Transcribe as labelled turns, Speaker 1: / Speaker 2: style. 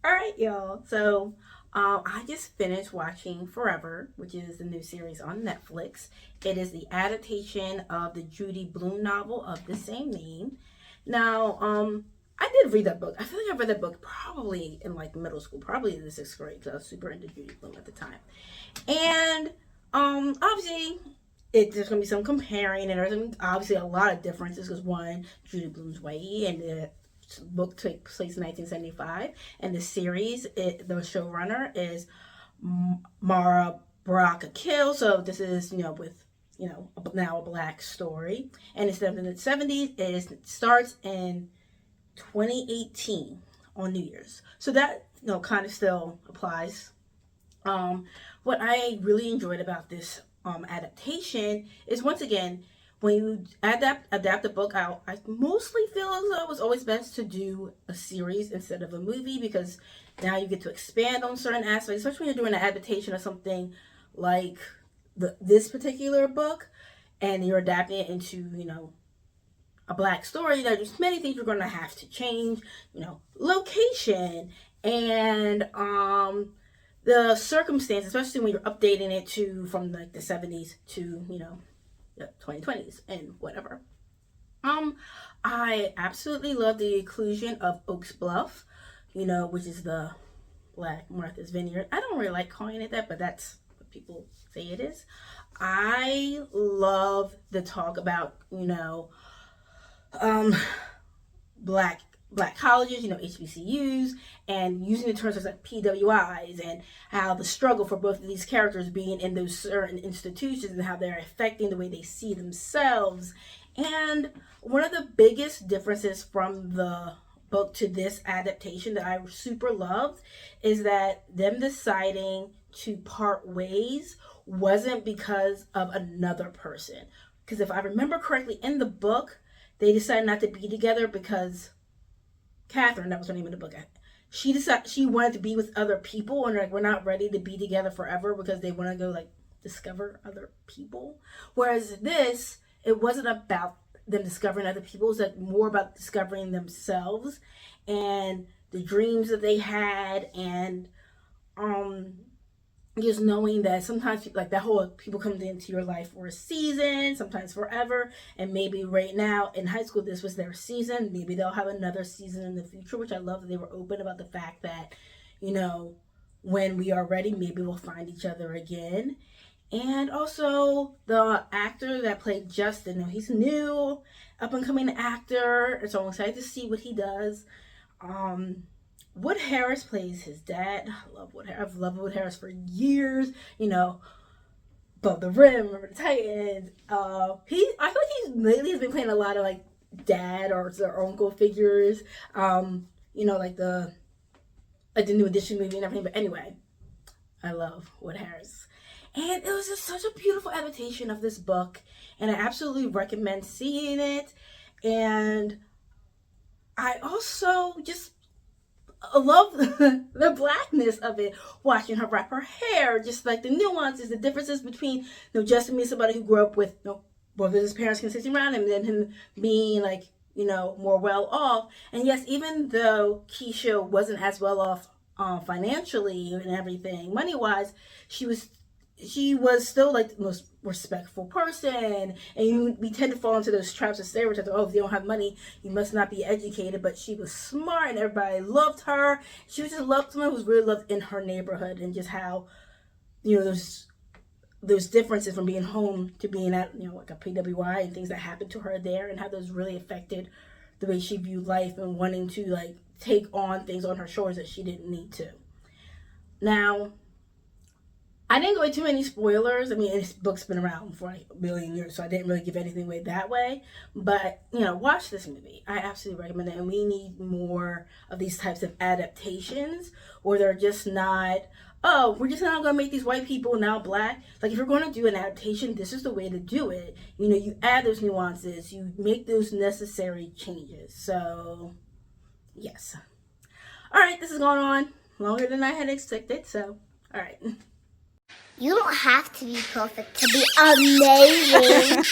Speaker 1: All right, y'all. So, I just finished watching Forever, which is the new series on Netflix. It is the adaptation of the Judy Blume novel of the same name. Now, I did read that book. I feel like I read that book probably in like middle school, probably in the sixth grade, because I was super into Judy Blume at the time. And obviously, there's gonna be some comparing, and there's obviously a lot of differences because one, Judy Blume's way, and the book took place in 1975, and the showrunner is Mara Baraka Kill. So this is with now a black story, and instead of in the 70s, it starts in 2018 on New Year's. So that kind of still applies. What I really enjoyed about this adaptation is, once again, when you adapt a book out, I mostly feel as though it was always best to do a series instead of a movie, because now you get to expand on certain aspects, especially when you're doing an adaptation of something like this particular book, and you're adapting it into a black story. There's many things you're going to have to change, location and the circumstance, especially when you're updating it to from like the 70s to the 2020s and whatever. I absolutely love the inclusion of Oaks Bluff, which is the Black Martha's Vineyard. I don't really like calling it that, but that's what people say it is. I love the talk about um, black colleges, HBCUs, and using the terms like PWIs, and how the struggle for both of these characters being in those certain institutions and how they're affecting the way they see themselves. And one of the biggest differences from the book to this adaptation that I super loved is that them deciding to part ways wasn't because of another person. Because if I remember correctly, in the book, they decided not to be together because Catherine, that was her name in the book, she decided she wanted to be with other people, and like, we're not ready to be together forever because they want to go like discover other people. Whereas this, it wasn't about them discovering other people. It was like more about discovering themselves and the dreams that they had, and um just knowing that sometimes people, like that whole people come into your life for a season, sometimes forever, and maybe right now in high school this was their season. Maybe they'll have another season in the future, which I love that they were open about the fact that when we are ready, maybe we'll find each other again. And also the actor that played Justin, he's new, up and coming actor, so I'm excited to see what he does. Wood Harris plays his dad. I love Wood Harris. I've loved Wood Harris for years. Above the Rim, Remember the Titans. I feel like he's been playing a lot of like dad or uncle figures. Like the New Edition movie and everything. But anyway, I love Wood Harris. And it was just such a beautiful adaptation of this book, and I absolutely recommend seeing it. And I also just love the blackness of it, watching her wrap her hair, just like the nuances, the differences between Justin being somebody who grew up with both of his parents consisting around him, and then him being like more well off. And yes, even though Keisha wasn't as well off financially and everything, money wise, she was still like the most respectful person, and we tend to fall into those traps of stereotypes. Oh, if you don't have money, you must not be educated. But she was smart, and everybody loved her. She was just loved, someone who was really loved in her neighborhood, and just how those differences from being home to being at like a PWI, and things that happened to her there, and how those really affected the way she viewed life, and wanting to like take on things on her shoulders that she didn't need to. Now, I didn't go into too many spoilers. I mean, this book's been around for like a million years, so I didn't really give anything away that way. But, watch this movie. I absolutely recommend it. And we need more of these types of adaptations where they're just not, oh, we're just not going to make these white people now black. Like, if you're going to do an adaptation, this is the way to do it. You add those nuances. You make those necessary changes. So, yes. All right, this has gone on longer than I had expected. So, all right.
Speaker 2: You don't have to be perfect to be amazing.